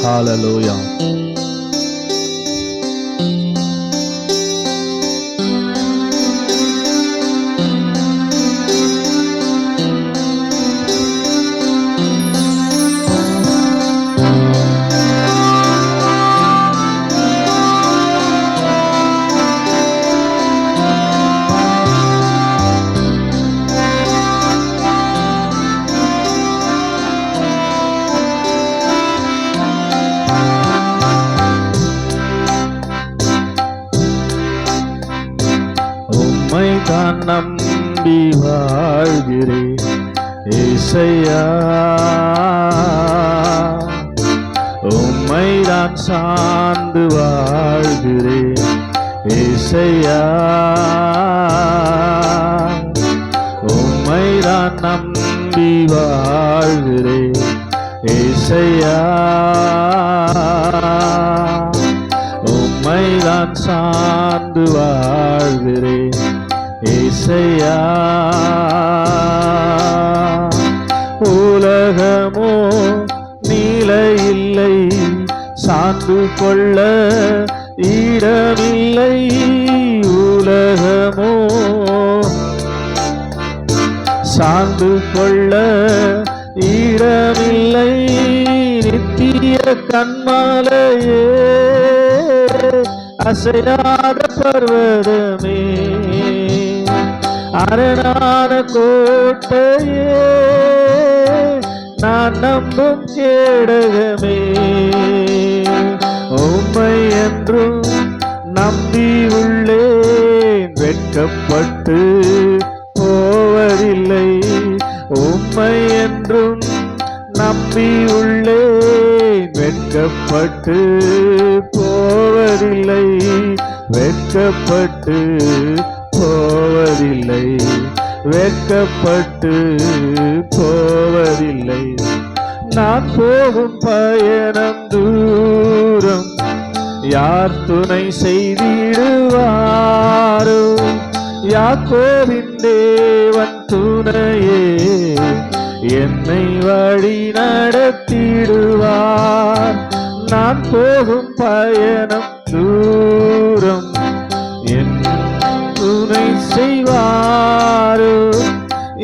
ஹல்லேலூயா. உம்மைதான் நம்பி வாழ்கிறேன் ஏசையா, உம்மைதான் சார்ந்து வாழ்கிறேன் ஏசையா, உம்மைதான் நம்பி வாழ்கிறேன் ஏசையா, உம்மைதான் சார்ந்து வாழ்கிறேன் ஏசையா. உலகமோ நிலையில்லை, சார்ந்து கொள்ள இடமில்லை. உலகமோ சார்ந்து கொள்ள இடமில்லை. நித்திய கன்மாலையே, அசையாத பர்வதமே, அரணான கோட்டையே, நான் நம்பும் கேடகமே. உம்மை என்றும் நம்பி உள்ளேன், வெட்கப்பட்டு போவதில்லை. உம்மை என்றும் நம்பி உள்ளேன், வெட்கப்பட்டு போவதில்லை, வெட்கப்பட்டு போவதில்லை, வெட்கப்பட்டு போவதில்லை. நான் போகும் பயணம் தூரம், யார் துணை செய்திடுவாரோ? யாக்கோபின் தேவன் துணையே, என்னை வழி நடத்திடுவார். நான் போகும் பயணம் தூரம், என் துணை செய்வாரோ?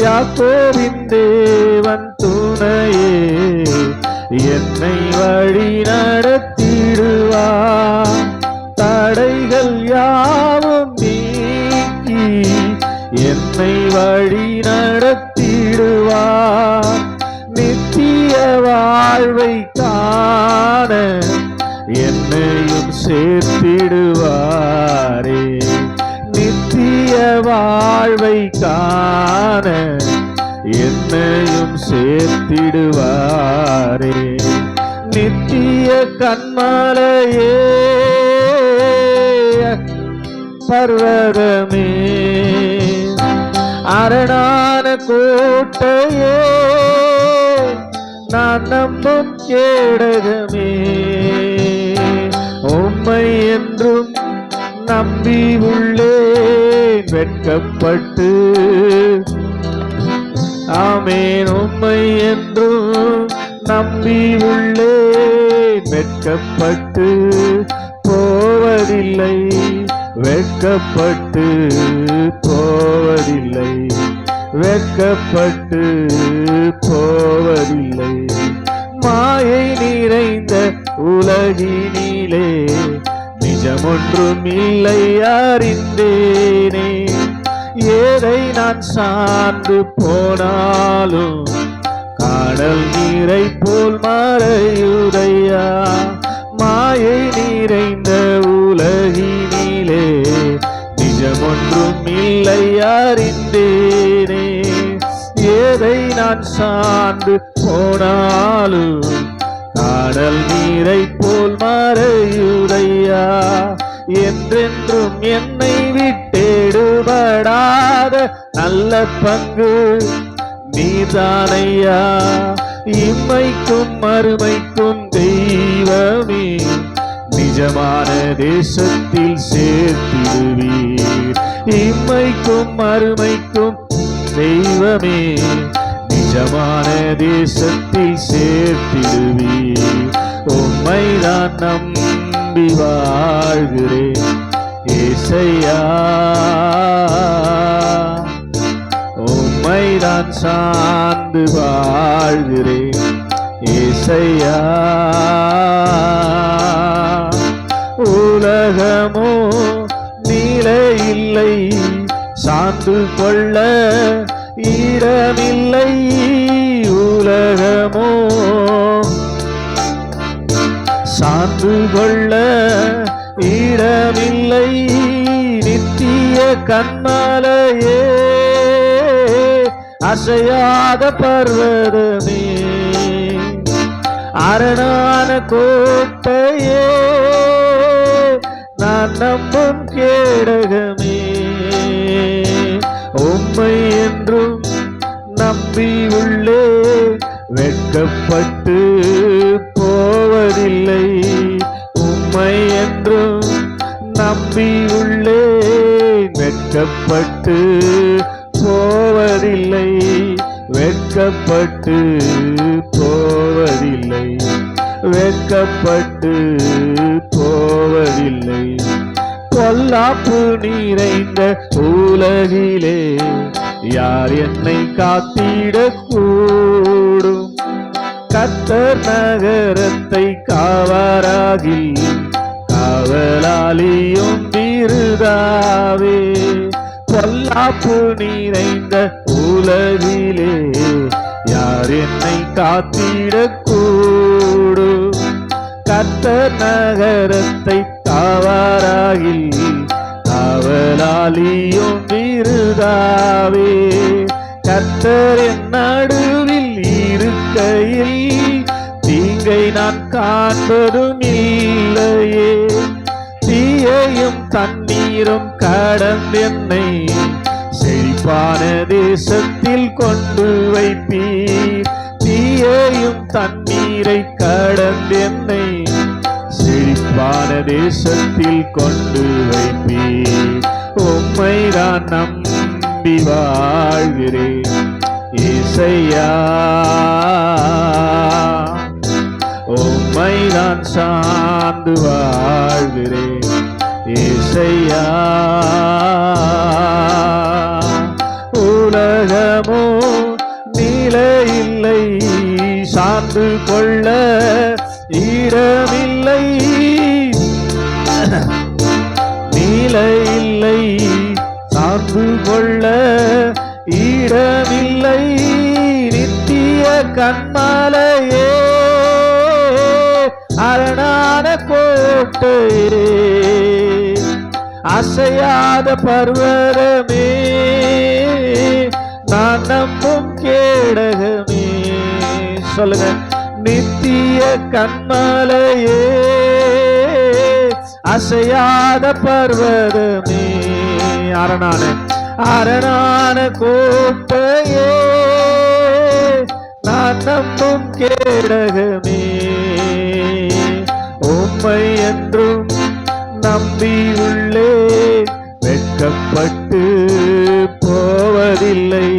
யாக்கோபின் தேவன் துணையே, என்னை வழி நடத்திடுவார். தடைகள் யாவும் நீக்கி என்னை வழி நடத்திடுவார். நித்திய வாழ்வை காண என்னையும் சேர்த்திடுவாரே. நித்திய வாழ்வை காண என்னையும் சேர்த்திடுவாரே. நித்திய கன்மலையே, பர்வதமே, அரணான கோட்டையே, நான் நம்பும் கேடகமே. உம்மை என்றும் நம்பி உள்ளேன், வெட்கப்பட்டு ஆமென். உம்மை என்றும் நம்பி உள்ளேன், வெட்கப்பட்டு போவதில்லை, வெட்கப்பட்டு போவதில்லை, வெட்கப்பட்டு போவதில்லை. மாயை நிறைந்த உலகினிலே நிஜமொன்றும் இல்லை அறிந்தேனே. ஏதை நான் சார்ந்து போனாலும் காடல் நீரை போல் மறையுதையா. மாயை நிறைந்த உலகினிலே நிஜமொன்றும் இல்லை அறிந்தேனே. ஏதை நான் சார்ந்து போனாலும் காடல் நீரை போல் மறையுதையா. என்றென்றும் என்னை விட்டேடுபடாத நல்ல பங்கு நீதானையா. இம்மைக்கும் மறுமைக்கும் தெய்வமே, நிஜமான தேசத்தில் சேர்த்திடுவீர். இம்மைக்கும் மறுமைக்கும் தெய்வமே, நிஜமான தேசத்தில் சேர்த்திடுவீர். உம்மை உம்மைதான் நம்பி வாழ்கிறேன் ஏசையா, உம்மைதான் சார்ந்து வாழ்கிறேன் ஏசையா. உலகமோ நிலையில்லை, சார்ந்து கொள்ள இடமில்லை. உலகமோ சார்ந்து கொள்ள இடமில்லை. நித்திய கண்மலையே, அசையாத பர்வதமே, அரணான கோட்டையே, நான் நம்பும் கேடகமே. உம்மை என்றும் நம்பி உள்ளே, வெட்கப்பட்டு போவதில்லை. உம்மை என்றும் நம்பி உள்ளே, வெட்கப்பட்டு போவதில்லை. வெட்கப்பட்டு போவதில்லை. வெட்கப்பட்டு போவதில்லை. பொல்லாப்பு நிறைந்த உலகிலே யார் என்னை காத்திடக்கூடும்? கர்த்தர் நகரத்தை காவராகில் காவலாளியும் விருதாவே. பொல்லாப்பு நிறைந்த உலகிலே யார் என்னை காத்திடக்கூடும்? கர்த்தர் நகரத்தை காவராகில் காவலாளியும் விருதாவே. கர்த்தர் என் நடுவில் இருக்கையில் தீங்கை நான் காண்பதும் இல்லையே. தீயையும் தண்ணீரும் கடந்தென்னை செழிப்பான தேசத்தில் கொண்டு வைப்பீர். தீயையும் தண்ணீரை கடந்தென்னை செழிப்பான தேசத்தில் கொண்டு வைப்பீர். உம்மைதான் நம்பி வாழ்கிறேன் ஏசையா, உம்மைதான் சார்ந்து வாழ்கிறேன் ஏசையா. உலகமோ நிலையில்லை, சார்ந்து கொள்ள இடமில்லை. நிலையில்லை, சார்ந்து கொள்ள இடமில்லை. நித்திய கண்மலையே, அரணான கோட்டையே, அசையாத பர்வதமே, நான் நம்பும் கேடகமே. சொல்லுங்க. நித்திய கண்மலையே, அசையாத பர்வதமே, அரணான கோட்டையே, நான் நம்பும் கேடகமே. உம்மை என்றும் நம்பி உள்ளே, வெட்கப்பட்டு போவதில்லை.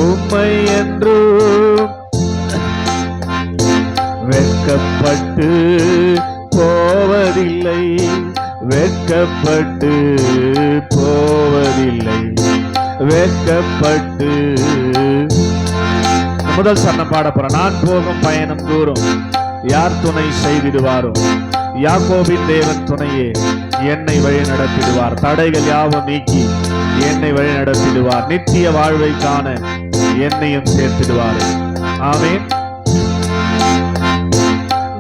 உம்மை என்றும் வெட்கப்பட்டு போவதில்லை. வெட்கப்பட்டு போவதில்லை. வெட்கப்பட்டு. முதல் சரணம் பாட போறேன். நான் போகும் பயணம் தூரம் யார் துணை செய்திடுவாரோ? யாக்கோபின் தேவன் துணையே என்னை வழி நடத்திடுவார். தடைகள் யாவும் நீக்கி என்னை வழி நடத்திடுவார். நித்திய வாழ்வை காண என்னையும் சேர்த்திடுவார். ஆமென்.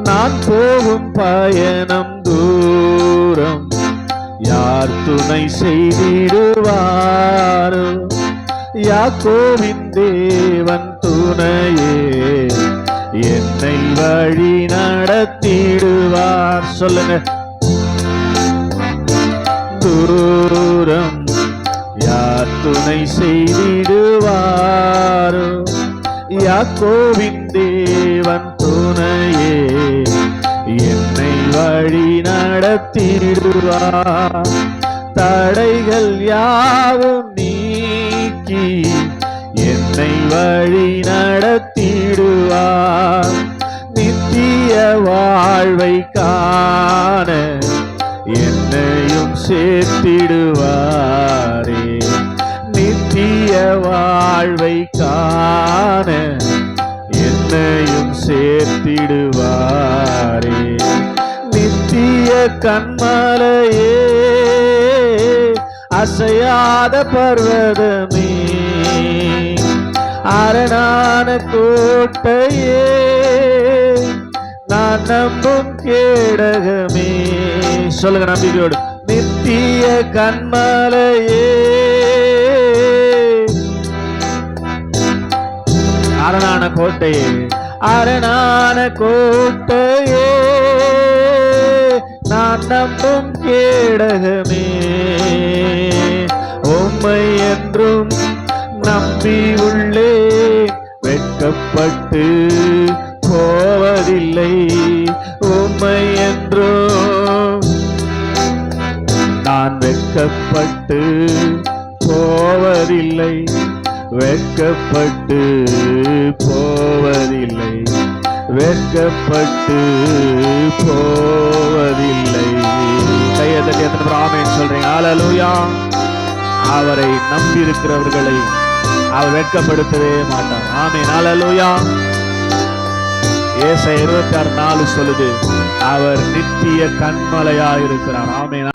நான் போகும் பயணம் தூரம் யார் துணை செய்திடுவாரோ? யாக்கோபின் தேவன் துணையே என்னை வழி நடத்திடுவார். சொல்லுங்க. தூரம் யார் துணை செய்திடுவாரோ? யாக்கோபின் தேவன் துணையே என்னை வழி நடத்திடுவார். தடைகள் யாவும் நீக்கி என்னை வழி நடத்திடுவார். நித்திய வாழ்வை சேர்த்திடுவாரே. நித்திய வாழ்வை காண என்னையும் சேர்த்திடுவாரே. நித்திய கன்மலையே, அசையாத பர்வதமே, அரணான கோட்டையே, நான் நம்பும் கேடகமே. சொல்லுங்க நம்பிக்கையோடு. நித்திய கன்மலையே, அரணான கோட்டையே, அரணான கோட்டையே, நான் நம்பும் கேடகமே. உம்மை என்றும் நம்பி உள்ளே, வெட்கப்பட்டு போவதில்லை. உம்மை என்றும் நான் வெட்கப்பட்டு போவதில்லை, வெட்கப்பட்டு போவதில்லை, வெட்கப்பட்டு போவதில்லை. கையை தட்டி எத்தனை பேர் ஆமென் சொல்றீங்க? ஹல்லேலூயா. அவரை நம்பி இருக்கிறவர்களை அவர் வெட்கப்படுத்தவே மாட்டார். ஆமென், ஹல்லேலூயா. ஏசாயா 26:4 சொல்லுது, அவர் நித்திய கன்மலையா இருக்கிறார். ஆமென்.